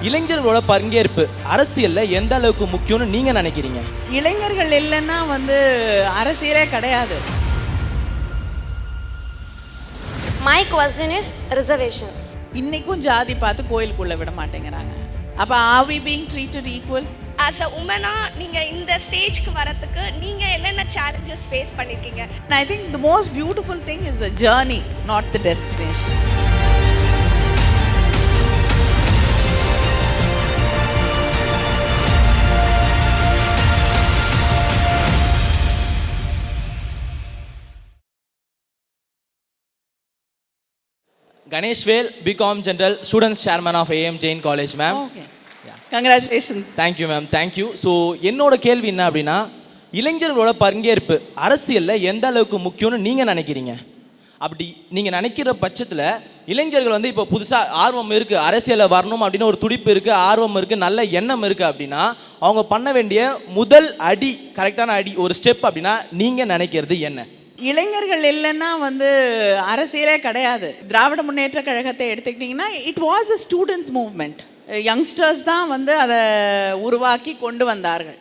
இளைஞர்களோட பங்கேற்பு அரசியல்ல எந்த அளவுக்கு முக்கியம்னு நீங்க நினைக்கிறீங்க? இளைஞர்கள் இல்லைன்னா அரசியலே கிடையாது. My question is reservation. இன்னைக்கும் ஜாதி பார்த்து கோயிலுக்குள்ள விட மாட்டேங்கிறாங்க. அப்ப are we being treated equal? As a woman நீங்க இந்த ஸ்டேஜ்க்கு வரதுக்கு நீங்க என்னென்ன challenges face பண்ணிருக்கீங்க? I think the most beautiful thing is the journey, not the destination. Ganeshvel, BCom General, Students Chairman of AM Jain College, ma'am. Okay. Yeah. Congratulations. Thank you, ma'am. Thank you. So, என்னோட கேள்வி என்ன அப்படின்னா, இளைஞர்களோட பங்கேற்பு அரசியல்ல எந்த அளவுக்கு முக்கியம்னு நீங்க நினைக்கிறீங்க? அப்படி நீங்க நினைக்கிற பட்சத்தில் இளைஞர்கள் இப்போ புதுசாக ஆர்வம் இருக்குது, அரசியலில் வரணும் அப்படின்னு ஒரு துடிப்பு இருக்குது, ஆர்வம் இருக்குது, நல்ல எண்ணம் இருக்குது அப்படின்னா அவங்க பண்ண வேண்டிய முதல் அடி, கரெக்டான அடி, ஒரு ஸ்டெப் அப்படின்னா நீங்கள் நினைக்கிறது என்ன? இளைஞர்கள் இல்லைன்னா அரசியலே கிடையாது. திராவிட முன்னேற்ற கழகத்தை எடுத்துக்கிட்டிங்கன்னா it was a students movement. Youngsters தான் அதை உருவாக்கி கொண்டு வந்தார்கள்.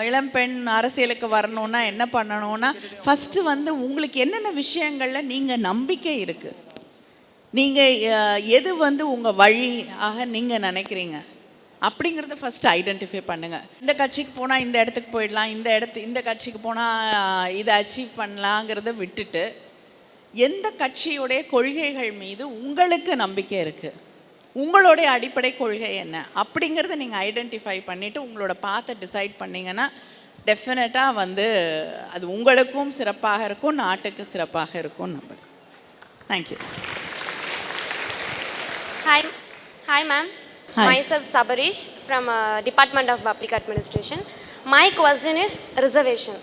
இளம்பெண் அரசியலுக்கு வரணுன்னா என்ன பண்ணணும்னா ஃபஸ்ட்டு உங்களுக்கு என்னென்ன விஷயங்களில் நீங்கள் நம்பிக்கை இருக்குது, நீங்கள் எது உங்கள் வழியாக நீங்கள் நினைக்கிறீங்க அப்படிங்கிறத ஃபஸ்ட்டு ஐடென்டிஃபை பண்ணுங்கள். இந்த கட்சிக்கு போனால் இந்த இடத்துக்கு போயிடலாம், இந்த கட்சிக்கு போனால் இதை அச்சீவ் பண்ணலாங்கிறத விட்டுட்டு எந்த கட்சியுடைய கொள்கைகள் மீது உங்களுக்கு நம்பிக்கை இருக்குது, உங்களுடைய அடிப்படை கொள்கை என்ன அப்படிங்கிறத நீங்கள் ஐடென்டிஃபை பண்ணிவிட்டு உங்களோட பாத்தை டிசைட் பண்ணிங்கன்னா டெஃபினட்டாக அது உங்களுக்கும் சிறப்பாக இருக்கும், நாட்டுக்கு சிறப்பாக இருக்கும். Number. Thank you. Hi ma'am. Hi. Myself Sabarish from Department of Public Administration. My question is reservation.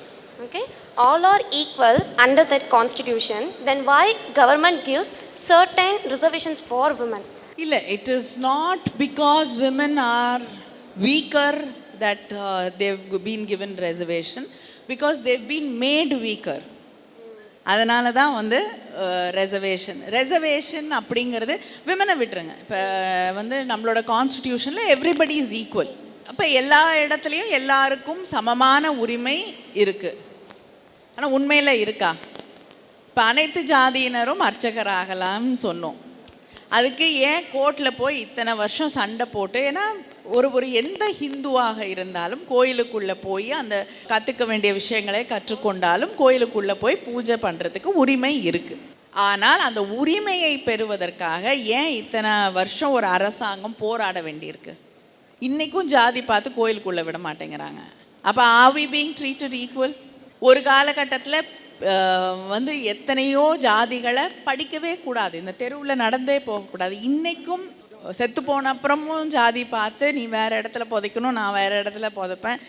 Okay, all are equal under that constitution, then why government gives certain reservations for women? இல்லை, it is not because women are weaker that they've been given reservation, because they've been made weaker. அதனால தான் reservation அப்படிங்கிறது விமனை விட்டுருங்க. இப்போ நம்மளோட கான்ஸ்டிடியூஷனில் everybody is equal. அப்போ எல்லா இடத்துலையும் எல்லாருக்கும் சமமான உரிமை இருக்குது. ஆனால் உண்மையில் இருக்கா? இப்போ அனைத்து ஜாதியினரும் அர்ச்சகராகலாம்னு சொன்னோம். அதுக்கு ஏன் கோர்ட்டில் போய் இத்தனை வருஷம் சண்டை போட்டு? ஏன்னா ஒரு எந்த ஹிந்துவாக இருந்தாலும் கோயிலுக்குள்ளே போய் அந்த கற்றுக்க வேண்டிய விஷயங்களை கற்றுக்கொண்டாலும் கோயிலுக்குள்ளே போய் பூஜை பண்ணுறதுக்கு உரிமை இருக்குது. ஆனால் அந்த உரிமையை பெறுவதற்காக ஏன் இத்தனை வருஷம் ஒரு அரசாங்கம் போராட வேண்டியிருக்கு? இன்றைக்கும் ஜாதி பார்த்து கோயிலுக்குள்ளே விட மாட்டேங்கிறாங்க. அப்போ are we being treated equal? ஒரு காலகட்டத்தில் எத்தனையோ ஜாதிகளை படிக்கவே கூடாது, இந்த தெருவில் நடந்தே போகக்கூடாது. இன்றைக்கும் செத்து போன அப்புறமும் ஜாதி பார்த்து நீ வேறு இடத்துல புதைக்கணும், நான் வேறு இடத்துல புதைப்பேன்,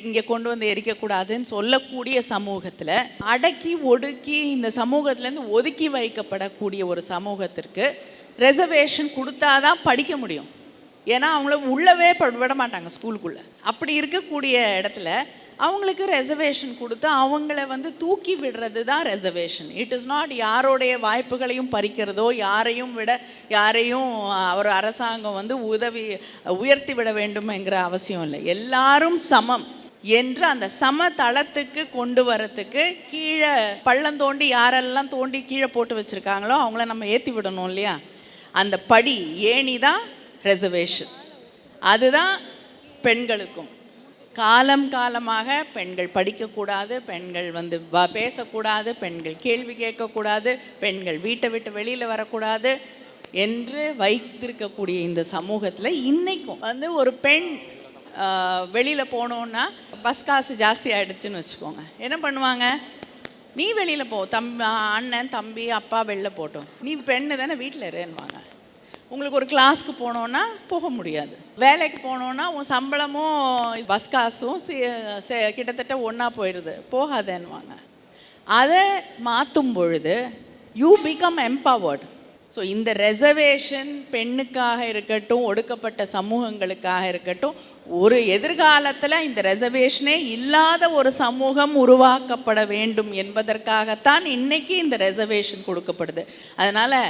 இங்கே கொண்டு எரிக்கக்கூடாதுன்னு சொல்லக்கூடிய சமூகத்தில் அடக்கி ஒடுக்கி இந்த சமூகத்துலேருந்து ஒதுக்கி வைக்கப்படக்கூடிய ஒரு சமூகத்திற்கு ரெசர்வேஷன் கொடுத்தாதான் படிக்க முடியும். ஏன்னா அவங்கள உள்ளவே விட மாட்டாங்க ஸ்கூலுக்குள்ளே. அப்படி இருக்கக்கூடிய இடத்துல அவங்களுக்கு ரெசர்வேஷன் கொடுத்து அவங்கள தூக்கி விடுறது தான் ரெசர்வேஷன். இட் இஸ் நாட் யாரோடைய வாய்ப்புகளையும் பறிக்கிறதோ, யாரையும் ஒரு அரசாங்கம் உயர்த்தி விட வேண்டும்ங்கிற அவசியம் இல்லை. எல்லாரும் சமம் என்று அந்த சமதளத்துக்கு கொண்டு வரத்துக்கு கீழே பள்ளம் தோண்டி யாரெல்லாம் தோண்டி கீழே போட்டு வச்சுருக்காங்களோ அவங்கள நம்ம ஏற்றி விடணும் இல்லையா? அந்த படி ஏணி தான் ரெசர்வேஷன். அதுதான் பெண்களுக்கும். காலமாக பெண்கள் படிக்கக்கூடாது, பெண்கள் பேசக்கூடாது, பெண்கள் கேள்வி கேட்கக்கூடாது, பெண்கள் வீட்டை விட்டு வெளியில் வரக்கூடாது என்று வைத்திருக்கக்கூடிய இந்த சமூகத்தில் இன்றைக்கும் ஒரு பெண் வெளியில் போனோன்னா பஸ் காசு ஜாஸ்தி ஆகிடுச்சுன்னு வச்சுக்கோங்க, என்ன பண்ணுவாங்க? நீ வெளியில் போ, அண்ணன் தம்பி அப்பா வெளில போட்டோம், நீ பெண்ணு தானே வீட்டில் இருன்னுவாங்க. உங்களுக்கு ஒரு கிளாஸ்க்கு போனோன்னா போக முடியாது, வேலைக்கு போனோன்னா உன் சம்பளமும் பஸ் காசும் கிட்டத்தட்ட ஒன்றா போயிடுது, போகாதேன்னுவாங்க. அதை மாற்றும் பொழுது யூ பிகம் எம்பவர்டு. ஸோ இந்த ரெசர்வேஷன் பெண்ணுக்காக இருக்கட்டும், ஒடுக்கப்பட்ட சமூகங்களுக்காக இருக்கட்டும், ஒரு எதிர்காலத்தில் இந்த ரெசர்வேஷனே இல்லாத ஒரு சமூகம் உருவாக்கப்பட வேண்டும் என்பதற்காகத்தான் இன்னைக்கு இந்த ரெசர்வேஷன் கொடுக்கப்படுது. அதனால்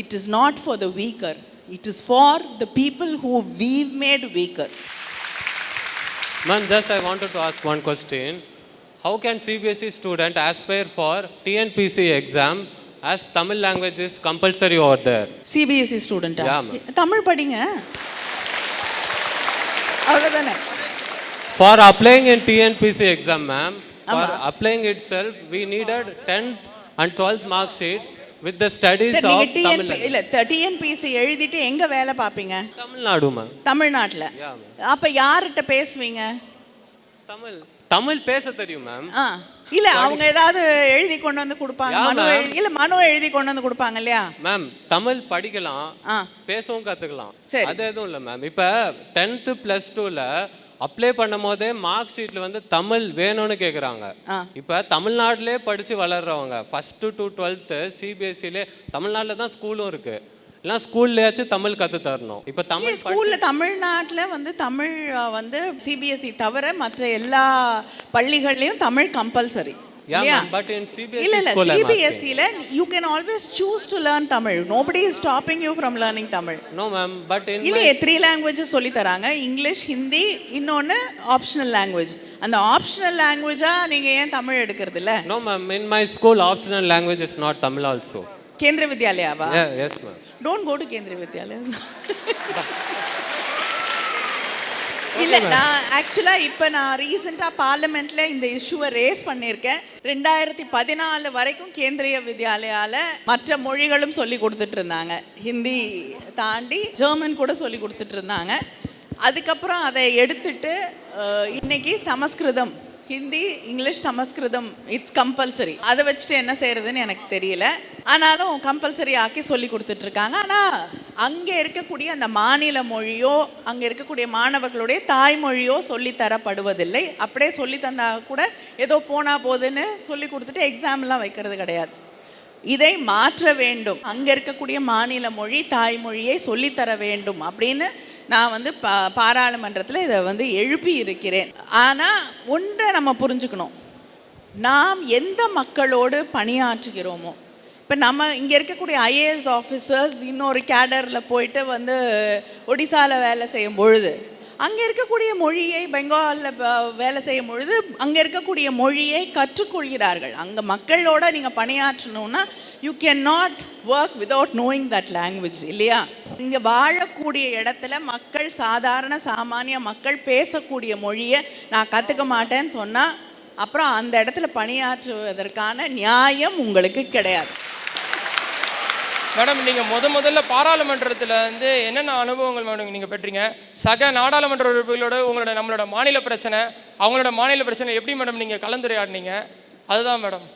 it is not for the weaker, It is for the people who we've made weaker. Ma'am, just I wanted to ask one question. How can CBSE student aspire for TNPSC exam as Tamil language is compulsory over there? CBSE student Yeah, ma'am. Tamil படிங்க, அவ்வளோதானே. For applying in TNPSC exam, ma'am, for applying itself, we needed 10th and 12th mark sheet with the studies சரி, of நீங்க Tamil language. இல்ல TNPSC எழுதிட்டு எங்க வேலை பார்ப்பீங்க? Tamil Nadu ma'am. தமிழ்நாட்டுல. Yeah, அப்ப யார்கிட்ட பேசுவீங்க? தமிழ் பேச தெரியும் மேம். இல்ல அவங்க ஏதாவது எழுதி கொண்டு வந்து கொடுப்பாங்க, மனு எழுதி கொண்டு வந்து கொடுப்பாங்க இல்லையா மேம்? தமிழ் படிக்கலாம், பேசவும் கத்துக்கலாம், அது எதுவும் இல்லை மேம். இப்போ 10th +2ல அப்ளை பண்ணும் போதே மார்க் ஷீட்ல வந்து தமிழ் வேணும்னு கேட்குறாங்க. இப்போ தமிழ்நாட்டிலே படிச்சு வளர்றவங்க 1st to 12th CBSEலே தமிழ்நாட்டில் தான் ஸ்கூலும் இருக்கு, எல்லாம் ஸ்கூல்லையாச்சும் தமிழ் கற்று தரணும். இப்போ தமிழ் ஸ்கூலில் தமிழ்நாட்டில் வந்து தமிழ் வந்து CBSE தவிர மற்ற எல்லா பள்ளிகள்லையும் தமிழ் கம்பல்சரி. But in CBSEல you can always choose to learn Tamil. Nobody is stopping you from learning Tamil. No ma'am, but in இல்லையே 3 languages சொல்லி தராங்க, இங்கிலீஷ், ஹிந்தி, இன்னொன்று ஆப்ஷனல் லாங்குவேஜ். அந்த ஆப்ஷனல் லாங்குவேஜா நீங்க ஏன் தமிழ் எடுக்கிறது இல்ல? No ma'am, in my school optional language is not Tamil also. கேந்திர வித்யாலயாவா? Yes ma'am. Don't go to கேந்திர வித்யாலயா. இல்லை, நான் ஆக்சுவலாக இப்போ நான் ரீசெண்டாக பார்லிமெண்ட்டில் இந்த இஷ்யூவை ரேஸ் பண்ணியிருக்கேன். 2014 வரைக்கும் கேந்திரிய வித்யாலயாவில் மற்ற மொழிகளும் சொல்லி கொடுத்துட்டு இருந்தாங்க, ஹிந்தி தாண்டி ஜெர்மன் கூட சொல்லி கொடுத்துட்டு இருந்தாங்க. அதுக்கப்புறம் அதை எடுத்துட்டு இன்னைக்கு Sanskrit, Hindi, English, Sanskrit it's compulsory. அதை வச்சுட்டு என்ன செய்யறதுன்னு எனக்கு தெரியல. ஆனாலும் கம்பல்சரி ஆக்கி சொல்லி கொடுத்துட்ருக்காங்க. ஆனால் அங்கே இருக்கக்கூடிய அந்த மாநில மொழியோ அங்கே இருக்கக்கூடிய மாணவர்களுடைய தாய்மொழியோ சொல்லித்தரப்படுவதில்லை. அப்படியே சொல்லி தந்தா கூட ஏதோ போனால் போதுன்னு சொல்லி கொடுத்துட்டு எக்ஸாம்லாம் வைக்கிறது கிடையாது. இதை மாற்ற வேண்டும். அங்கே இருக்கக்கூடிய மாநில மொழி தாய்மொழியை சொல்லித்தர வேண்டும் அப்படின்னு நான் வந்து பாராளுமன்றத்தில் இதை வந்து எழுப்பி இருக்கிறேன். ஆனால் ஒன்றை நம்ம புரிஞ்சுக்கணும், நாம் எந்த மக்களோடு பணியாற்றுகிறோமோ. இப்போ நம்ம இங்கே இருக்கக்கூடிய IAS ஆஃபீஸர்ஸ் இன்னொரு கேடரில் போயிட்டு வந்து ஒடிசாவில் வேலை செய்யும் பொழுது அங்கே இருக்கக்கூடிய மொழியை, பெங்காலில் வேலை செய்யும் பொழுது அங்கே இருக்கக்கூடிய மொழியை கற்றுக்கொள்கிறார்கள். அங்கே மக்களோட நீங்கள் பணியாற்றணும்னா you can not work without knowing that language, இல்லையா? இங்கே வாழக்கூடிய இடத்துல மக்கள், சாதாரண சாமானிய மக்கள் பேசக்கூடிய மொழியை நான் கற்றுக்க மாட்டேன்னு சொன்னால் அப்புறம் அந்த இடத்துல பணியாற்றுவதற்கான நியாயம் உங்களுக்கு கிடையாது. மேடம், நீங்கள் முதல்ல பாராளுமன்றத்தில் வந்து என்னென்ன அனுபவங்கள் மேடம் நீங்கள் பெற்றீங்க? சக நாடாளுமன்ற உறுப்பினர்களோட உங்களோட நம்மளோட மாநில பிரச்சனை, அவங்களோட மாநில பிரச்சனை எப்படி மேடம் நீங்கள் கலந்துரையாடினீங்க? அதுதான் மேடம்.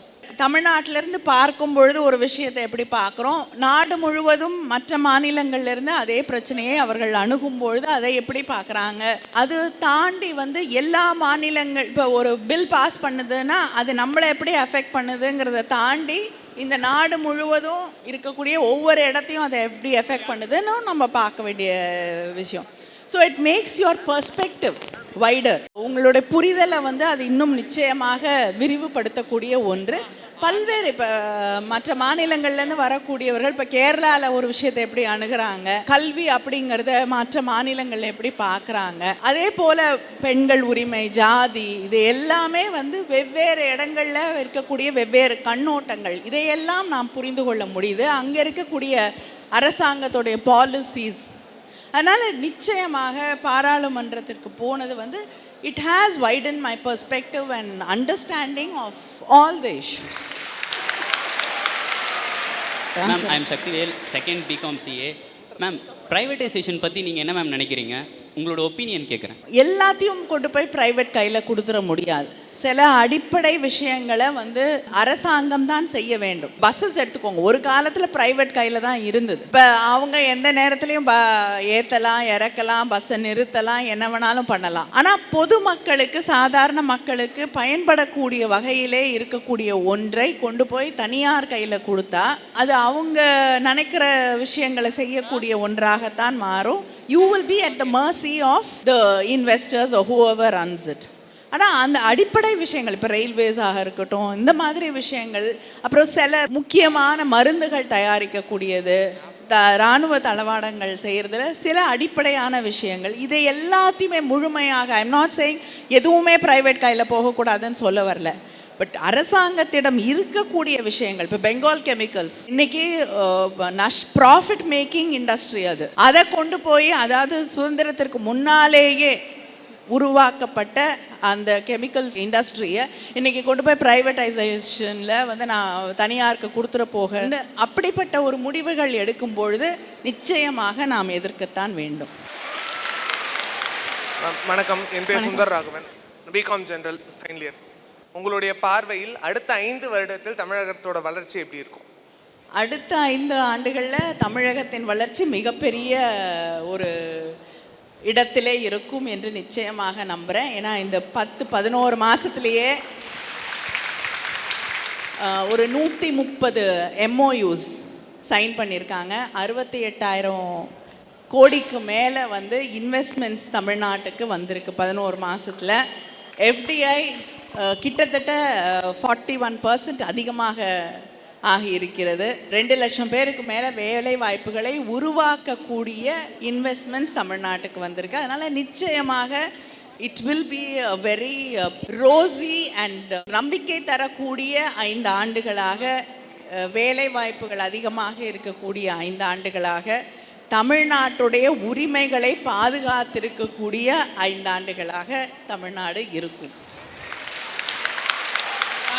தமிழ்நாட்டிலேருந்து பார்க்கும் பொழுது ஒரு விஷயத்தை எப்படி பார்க்குறோம், நாடு முழுவதும் மற்ற மாநிலங்கள்லேருந்து அதே பிரச்சனையை அவர்கள் அணுகும் பொழுது அதை எப்படி பார்க்குறாங்க, அது தாண்டி வந்து எல்லா மாநிலங்கள் இப்போ ஒரு பில் பாஸ் பண்ணுதுன்னா அது நம்மளை எப்படி அஃபெக்ட் பண்ணுதுங்கிறத தாண்டி இந்த நாடு முழுவதும் இருக்கக்கூடிய ஒவ்வொரு இடத்தையும் அதை எப்படி எஃபெக்ட் பண்ணுதுன்னு நம்ம பார்க்க வேண்டிய விஷயம். So it makes your perspective wider. உங்களுடைய புரிதலை வந்து அது இன்னும் நிச்சயமாக விரிவுபடுத்தக்கூடிய ஒன்று. பல்வேறு இப்போ மற்ற மாநிலங்கள்லேருந்து வரக்கூடியவர்கள் இப்போ கேரளாவில் ஒரு விஷயத்தை எப்படி அணுகிறாங்க, கல்வி அப்படிங்கிறத மற்ற மாநிலங்களில் எப்படி பார்க்குறாங்க, அதே போல் பெண்கள் உரிமை, ஜாதி, இது எல்லாமே வந்து வெவ்வேறு இடங்களில் இருக்கக்கூடிய வெவ்வேறு கண்ணோட்டங்கள், இதையெல்லாம் நாம் புரிந்து கொள்ள முடியுது அங்கே இருக்கக்கூடிய அரசாங்கத்துடைய பாலிசிஸ். அதனால் நிச்சயமாக பாராளுமன்றத்திற்கு போனது வந்து it has widened my perspective and understanding of all the issues. Ma'am, I am Shaktivel, second BCom CA. Ma'am, privatization பற்றி நீங்கள் என்ன மேம் நினைக்கிறீங்க? உங்களோட ஒப்பீனியன் கேட்குறேன். எல்லாத்தையும் கொண்டு போய் ப்ரைவேட் கையில் கொடுத்துட முடியாது. சில அடிப்படை விஷயங்களை வந்து அரசாங்கம் தான் செய்ய வேண்டும். பஸ்ஸஸ் எடுத்துக்கோங்க, ஒரு காலத்தில் ப்ரைவேட் கையில் தான் இருந்தது. இப்போ அவங்க எந்த நேரத்துலையும் ஏற்றலாம், இறக்கலாம், பஸ்ஸை நிறுத்தலாம், என்ன வேணாலும் பண்ணலாம். ஆனால் பொதுமக்களுக்கு, சாதாரண மக்களுக்கு பயன்படக்கூடிய வகையிலே இருக்கக்கூடிய ஒன்றை கொண்டு போய் தனியார் கையில் கொடுத்தா அது அவங்க நினைக்கிற விஷயங்களை செய்யக்கூடிய ஒன்றாகத்தான் மாறும். You will be at the mercy of the investors or whoever runs it. ஆனால் அந்த அடிப்படை விஷயங்கள், இப்போ ரயில்வேஸாக இருக்கட்டும், இந்த மாதிரி விஷயங்கள், அப்புறம் சில முக்கியமான மருந்துகள் தயாரிக்கக்கூடியது, இராணுவ தளவாடங்கள் செய்கிறதுல சில அடிப்படையான விஷயங்கள், இதை எல்லாத்தையுமே முழுமையாக, ஐம் நாட் சேயிங் எதுவுமே ப்ரைவேட் கையில் போகக்கூடாதுன்னு சொல்ல வரல, பட் அரசாங்கத்திடம் இருக்கக்கூடிய விஷயங்கள், இப்போ பெங்கால் கெமிக்கல்ஸ் இன்னைக்கு ப்ராஃபிட் மேக்கிங் இண்டஸ்ட்ரி, அதை கொண்டு போய், அதாவது சுதந்திரத்திற்கு முன்னாலேயே உருவாக்கப்பட்ட அந்த கெமிக்கல் இண்டஸ்ட்ரியை இன்றைக்கி கொண்டு போய் ப்ரைவேட்டைசேஷனில் நான் தனியாருக்கு கொடுத்துட போகிறேன்னு அப்படிப்பட்ட ஒரு முடிவுகள் எடுக்கும் பொழுது நிச்சயமாக நாம் எதிர்க்கத்தான் வேண்டும். வணக்கம், என் பேர் Sundar Raghavan, BCom general final year. உங்களுடைய பார்வையில் அடுத்த 5 வருடத்தில் தமிழகத்தோட வளர்ச்சி எப்படி இருக்கும்? அடுத்த 5 ஆண்டுகளில் தமிழகத்தின் வளர்ச்சி மிகப்பெரிய ஒரு இடத்திலே இருக்கும் என்று நிச்சயமாக நம்புகிறேன். ஏன்னா இந்த 10-11 மாதத்துலேயே ஒரு 130 MOUs சைன் பண்ணியிருக்காங்க. 68,000 கோடிக்கு மேலே இன்வெஸ்ட்மெண்ட்ஸ் தமிழ்நாட்டுக்கு வந்திருக்கு 11 மாதத்தில். FDI கிட்டத்தட்ட 41% அதிகமாக ஆகியிருக்கிறது. 2 லட்சம் பேருக்கு மேலே வேலை வாய்ப்புகளை உருவாக்கக்கூடிய இன்வெஸ்ட்மெண்ட்ஸ் தமிழ்நாட்டுக்கு வந்திருக்கு. அதனால் நிச்சயமாக it will be a very rosy and நம்பிக்கை தரக்கூடிய 5 ஆண்டுகளாக, வேலை வாய்ப்புகள் அதிகமாக இருக்கக்கூடிய 5 ஆண்டுகளாக, தமிழ்நாட்டுடைய உரிமைகளை பாதுகாத்திருக்கக்கூடிய 5 ஆண்டுகளாக தமிழ்நாடு இருக்கும்.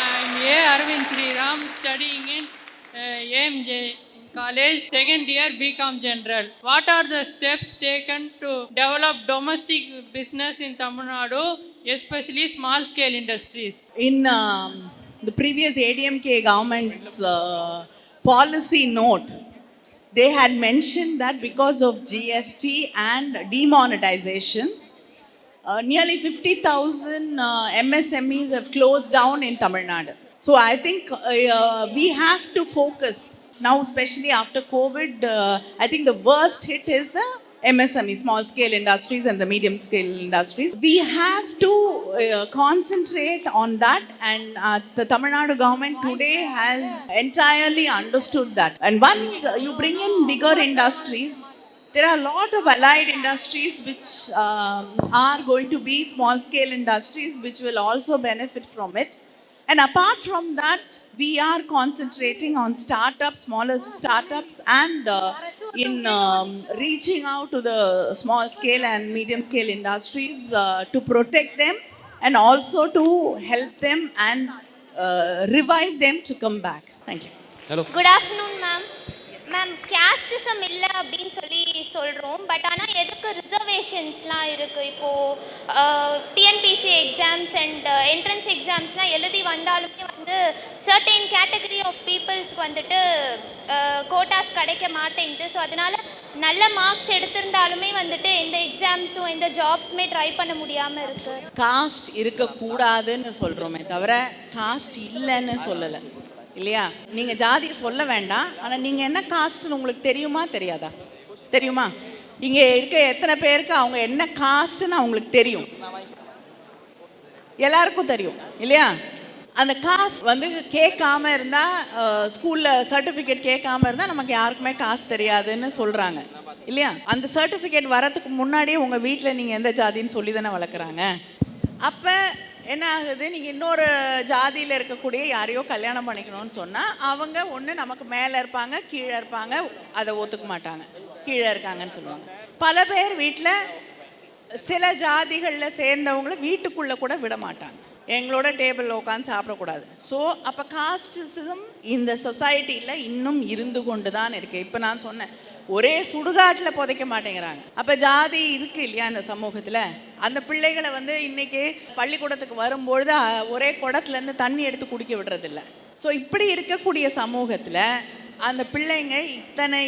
I'm A. Arvind Sriram, studying in AMJ College, second year BCom General. What are the steps taken to develop domestic business in Tamil Nadu, especially small scale industries? In the previous ADMK government's policy note, they had mentioned that because of GST and demonetization, nearly 50,000 MSMEs have closed down in Tamil Nadu. So I think we have to focus now, especially after COVID. I think the worst hit is the MSME, small scale industries and the medium scale industries. We have to concentrate on that, and the Tamil Nadu government today has entirely understood that. And once you bring in bigger industries, there are a lot of allied industries which are going to be small scale industries which will also benefit from it. And apart from that, we are concentrating on startups, smaller startups, and in reaching out to the small scale and medium scale industries to protect them and also to help them and revive them to come back. Thank you. Hello. Good afternoon, ma'am. Ma'am, casteism இல்லை அப்படின்னு சொல்கிறோம், but ஆனால் எதுக்கு ரிசர்வேஷன்ஸ்லாம் இருக்குது? இப்போது TNPSC exams and entrance எக்ஸாம்ஸ்லாம் எழுதி வந்தாலுமே certain category of பீப்புள்ஸ்க்கு quotas கிடைக்க மாட்டேங்குது. ஸோ அதனால் நல்ல மார்க்ஸ் எடுத்திருந்தாலுமே எந்த எக்ஸாம்ஸும் எந்த ஜாப்ஸுமே ட்ரை பண்ண முடியாமல் இருக்குது. காஸ்ட் இருக்கக்கூடாதுன்னு சொல்கிறோமே தவிர காஸ்ட் இல்லைன்னு சொல்லலை, இல்லையா? நீங்கள் ஜாதி சொல்ல வேண்டாம், ஆனால் நீங்கள் என்ன காஸ்ட்னு உங்களுக்கு தெரியுமா தெரியாதா? தெரியுமா? இங்கே இருக்க எத்தனை பேருக்கு அவங்க என்ன காஸ்ட்னு அவங்களுக்கு தெரியும்? எல்லாருக்கும் தெரியும், இல்லையா? அந்த காஸ்ட் கேட்காம இருந்தால், ஸ்கூலில் சர்டிஃபிகேட் கேட்காம இருந்தால் நமக்கு யாருக்குமே காசு தெரியாதுன்னு சொல்கிறாங்க, இல்லையா? அந்த சர்டிஃபிகேட் வரத்துக்கு முன்னாடியே உங்கள் வீட்டில் நீங்கள் எந்த ஜாதின்னு சொல்லி தானே வளர்க்குறாங்க. அப்போ என்ன ஆகுது? நீங்கள் இன்னொரு ஜாதியில் இருக்கக்கூடிய யாரையோ கல்யாணம் பண்ணிக்கணும்னு சொன்னால் அவங்க ஒன்று நமக்கு மேலே இருப்பாங்க, கீழே இருப்பாங்க, அதை ஒத்துக்க மாட்டாங்க, கீழே இருக்காங்கன்னு சொல்லுவாங்க. பல பேர் வீட்டில் சில ஜாதிகளில் சேர்ந்தவங்கள வீட்டுக்குள்ளே கூட விட மாட்டாங்க, எங்களோட டேபிளில் உட்காந்து சாப்பிடக்கூடாது. ஸோ அப்போ காஸ்டிசம் இந்த சொசைட்டியில் இன்னும் இருந்து கொண்டு தான் இருக்குது. இப்போ நான் சொன்னேன், ஒரே சுடுகாட்டில் புதைக்க மாட்டேங்கிறாங்க. அப்போ ஜாதி இருக்குது இல்லையா இந்த சமூகத்தில்? அந்த பிள்ளைகளை இன்றைக்கி பள்ளிக்கூடத்துக்கு வரும்பொழுது ஒரே குடத்துலேருந்து தண்ணி எடுத்து குடிக்க விடுறதில்ல. ஸோ இப்படி இருக்கக்கூடிய சமூகத்தில் அந்த பிள்ளைங்க இத்தனை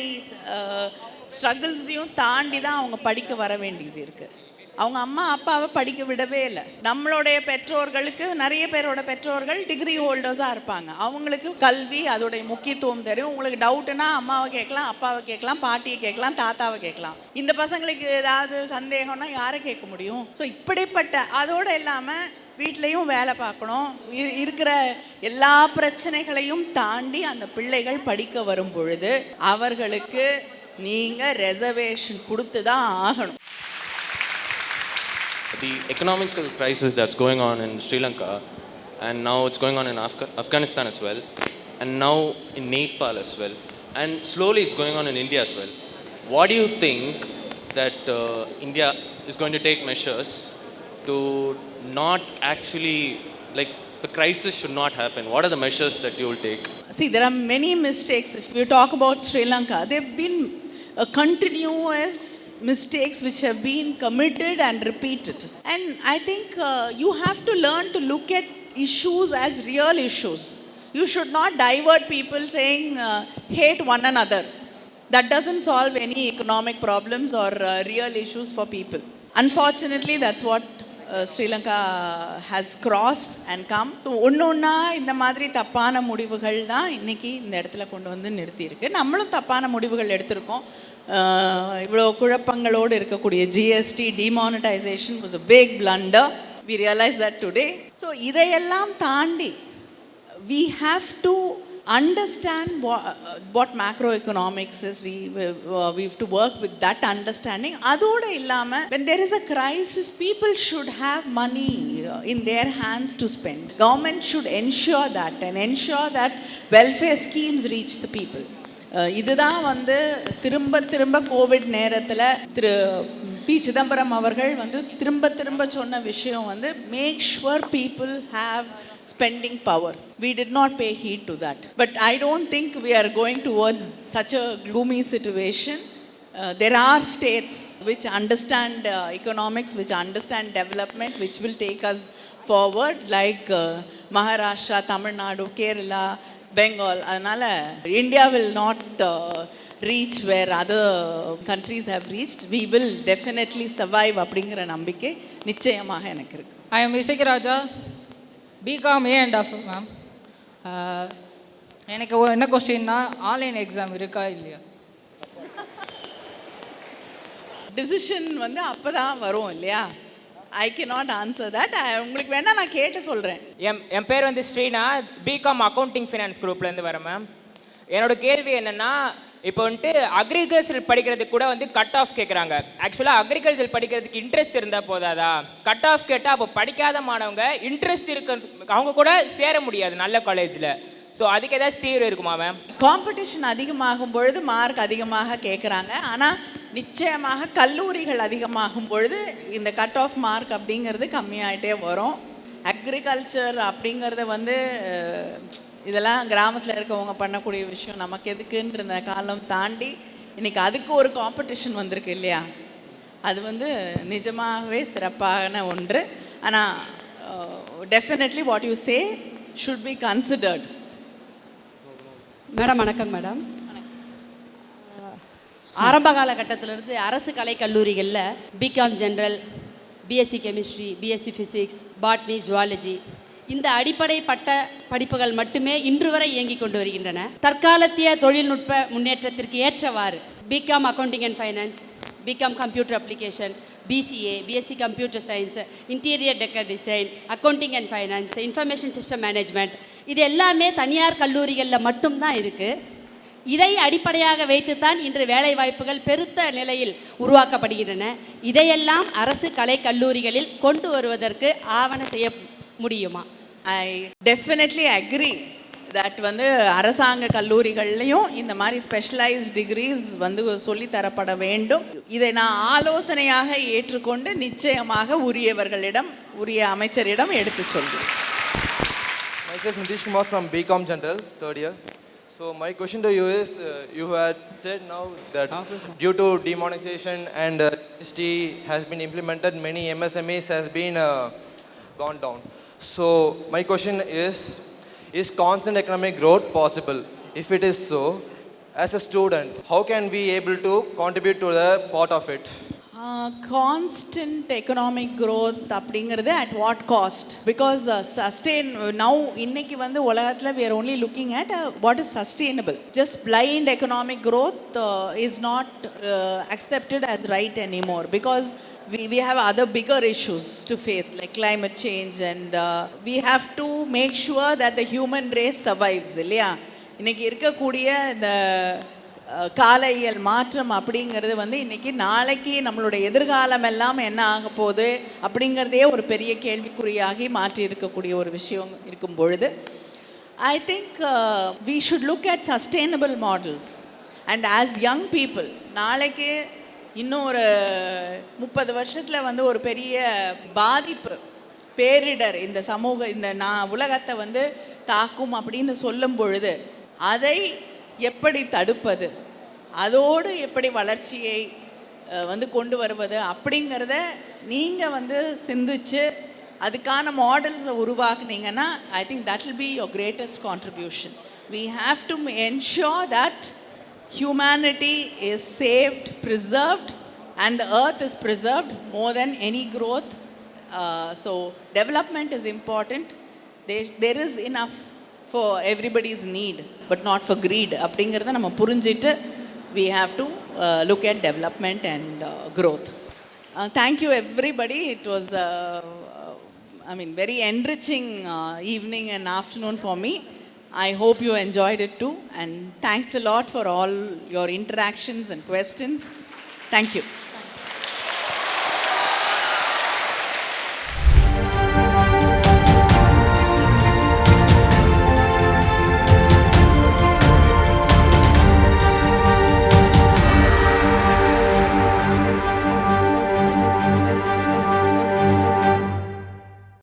ஸ்ட்ரகிள்ஸையும் தாண்டி தான் அவங்க படிக்க வர வேண்டியது இருக்குது. அவங்க அம்மா அப்பாவை படிக்க விடவே இல்லை. நம்மளுடைய பெற்றோர்களுக்கு, நிறைய பேரோட பெற்றோர்கள் டிகிரி ஹோல்டர்ஸாக இருப்பாங்க. அவங்களுக்கு கல்வி அதோடைய முக்கியத்துவம் தெரியும். உங்களுக்கு டவுட்டுன்னா அம்மாவை கேட்கலாம், அப்பாவை கேட்கலாம், பாட்டியை கேட்கலாம், தாத்தாவை கேட்கலாம். இந்த பசங்களுக்கு ஏதாவது சந்தேகம்னா யாரை கேட்க முடியும்? ஸோ இப்படிப்பட்ட அதோடு இல்லாமல் வீட்லேயும் வேலை பார்க்கணும், இருக்கிற எல்லா பிரச்சனைகளையும் தாண்டி அந்த பிள்ளைகள் படிக்க வரும் பொழுது அவர்களுக்கு நீங்கள் ரெசர்வேஷன் கொடுத்து தான் ஆகணும். The economical crisis that's going on in Sri Lanka, and now it's going on in Afghanistan as well, and now in Nepal as well, and slowly it's going on in India as well. What do you think that India is going to take measures to not actually, like, the crisis should not happen? What are the measures that you will take? See, there are many mistakes. If you talk about Sri Lanka, there have been a continuous mistakes which have been committed and repeated. And I think you have to learn to look at issues as real issues. You should not divert people saying hate one another. That doesn't solve any economic problems or real issues for people. Unfortunately, that's what Sri Lanka has crossed and come. ஒன்றா இந்த மாதிரி தப்பான முடிவுகள் தான் இன்றைக்கி இந்த இடத்துல கொண்டு வந்து நிறுத்தியிருக்கு. நம்மளும் தப்பான முடிவுகள் எடுத்திருக்கோம். இவ்வளோ குழப்பங்களோடு இருக்கக்கூடிய GST demonetisation was a big blunder. We realize that today. So இதையெல்லாம் தாண்டி we have to understand what macroeconomics is. We have to work with that understanding. அதோடு இல்லாமல் when there is a crisis, people should have money in their hands to spend. Government should ensure that and ensure that welfare schemes reach the people. இதுதான் வந்து திரும்ப Covid நேரத்தில் திரு B Chidambaram அவர்கள் வந்து திரும்ப சொன்ன விஷயம் வந்து make sure people have spending power. We did not pay heed to that. But I don't think we are going towards such a gloomy situation. There are states which understand economics, which understand development, which will take us forward, like Maharashtra, Tamil Nadu, Kerala, Bengal. Adnala India will not reach where other countries have reached. We will definitely survive அப்படிங்கிற நம்பிக்கை நிச்சயமாக எனக்கு இருக்கு. I am Visekiraja, BCom A and F, ma'am. எனக்கு என்ன கொஸ்டின்னா, online exam இருக்கா இல்லையா? Decision வந்து அப்போ தான் வரும் இல்லையா? ஐ cannot answer that. உங்களுக்கு வேணால் நான் கேட்டு சொல்கிறேன். என் பேர் வந்து ஸ்ரீனா, பிகாம் அக்கௌண்டிங் ஃபைனான்ஸ் குரூப்லேருந்து வரேன் மேம். என்னோடய கேள்வி என்னென்னா, இப்போ வந்துட்டு அக்ரிகல்ச்சர் படிக்கிறதுக்கு கூட வந்து கட் ஆஃப் கேட்குறாங்க. ஆக்சுவலாக அக்ரிகல்ச்சர் படிக்கிறதுக்கு இன்ட்ரெஸ்ட் இருந்தால் போதாதா? கட் ஆஃப் கேட்டால் அப்போ படிக்காத மாணவங்க இன்ட்ரெஸ்ட் இருக்கிறது அவங்க கூட சேர முடியாது நல்ல காலேஜில். ஸோ அதுக்கு ஏதாச்சும் தீர்வு இருக்குமா மேம்? காம்படிஷன் அதிகமாகும் பொழுது மார்க் அதிகமாக கேட்குறாங்க. ஆனால் நிச்சயமாக கல்லூரிகள் அதிகமாகும் பொழுது இந்த கட் ஆஃப் மார்க் அப்படிங்கிறது கம்மியாகிட்டே வரும். அக்ரிகல்ச்சர் அப்படிங்கிறத வந்து இதெல்லாம் கிராமத்தில் இருக்கவங்க பண்ணக்கூடிய விஷயம், நமக்கு எதுக்குன்ற இந்த காலம் தாண்டி இன்றைக்கி அதுக்கு ஒரு காம்படிஷன் வந்திருக்கு இல்லையா? அது வந்து நிஜமாகவே சிறப்பான ஒன்று. ஆனால் definitely what you say should be considered. Madam வணக்கம் மேடம். ஆரம்ப காலகட்டத்திலிருந்து அரசு கலை கல்லூரிகளில் BCom general, BSc chemistry, BSc physics, botany, zoology இந்த அடிப்படை பட்ட படிப்புகள் மட்டுமே இன்று வரை இயங்கிக் கொண்டு வருகின்றன. தற்காலத்திய தொழில்நுட்ப முன்னேற்றத்திற்கு ஏற்றவாறு BCom accounting and finance, BCom computer application, BCA, BSc computer science, interior decor design, accounting and finance, information system management இது எல்லாமே தனியார் கல்லூரிகளில் மட்டும்தான் இருக்குது. இதை அடிப்படையாக வைத்துத்தான் இன்று வேலைவாய்ப்புகள் பெருத்த நிலையில் உருவாக்கப்படுகின்றன. இதையெல்லாம் அரசு கலை கல்லூரிகளில் கொண்டு வருவதற்கு ஆவண செய்ய முடியுமா? ஐ டெஃபினெட்லி அக்ரி தட் வந்து அரசாங்க கல்லூரிகள்லையும் இந்த மாதிரி ஸ்பெஷலைஸ்ட் டிகிரிஸ் வந்து சொல்லித்தரப்பட வேண்டும். இதை நான் ஆலோசனையாக ஏற்றுக்கொண்டு நிச்சயமாக உரியவர்களிடம், உரிய அமைச்சரிடம் எடுத்து சொல்கிறேன். Myself Nitish Kumar from BCom General, third year. So my question to you is, you had said now that due to demonetization and GST has been implemented, many MSMEs has been gone down. So my question is constant economic growth possible? If it is so, as a student, how can we able to contribute to the part of it? Constant economic growth அப்படிங்கிறது at what cost? Because sustain now இன்னைக்கு வந்து உலகத்தில் we are only looking at what is sustainable. Just blind economic growth is not accepted as right anymore, because we have other bigger issues to face, like climate change, and we have to make sure that the human race survives இல்லையா? இன்னைக்கு இருக்கக்கூடிய இந்த காலையியல் மாற்றம் அப்படிங்கிறது வந்து இன்றைக்கி நாளைக்கு நம்மளுடைய எதிர்காலம் எல்லாம் என்ன ஆக போகுது அப்படிங்கிறதே ஒரு பெரிய கேள்விக்குறியாகி மாற்றி இருக்கக்கூடிய ஒரு விஷயம் இருக்கும் பொழுது I think we should look at sustainable models and as young people நாளைக்கு இன்னும் ஒரு 30 வருஷத்தில் வந்து ஒரு பெரிய பாதிப்பு பேரிடர் இந்த சமூக இந்த உலகத்தை வந்து தாக்கும் அப்படின்னு சொல்லும் பொழுது அதை எப்படி தடுப்பது, அதோடு எப்படி வளர்ச்சியை வந்து கொண்டு வருவது அப்படிங்கிறத நீங்கள் வந்து சிந்திச்சு அதுக்கான மாடல்ஸை உருவாக்குனீங்கன்னா I think that will be your greatest contribution. We have to ensure that humanity is saved, preserved, and the earth is preserved more than any growth. So development is important. There is enough for everybody's need, but not for greed. அப்படிங்கிறத நம்ம புரிஞ்சிட்டு we have to look at development and growth. Thank you everybody. It was very enriching evening and afternoon for me. I hope you enjoyed it too, and thanks a lot for all your interactions and questions. Thank you.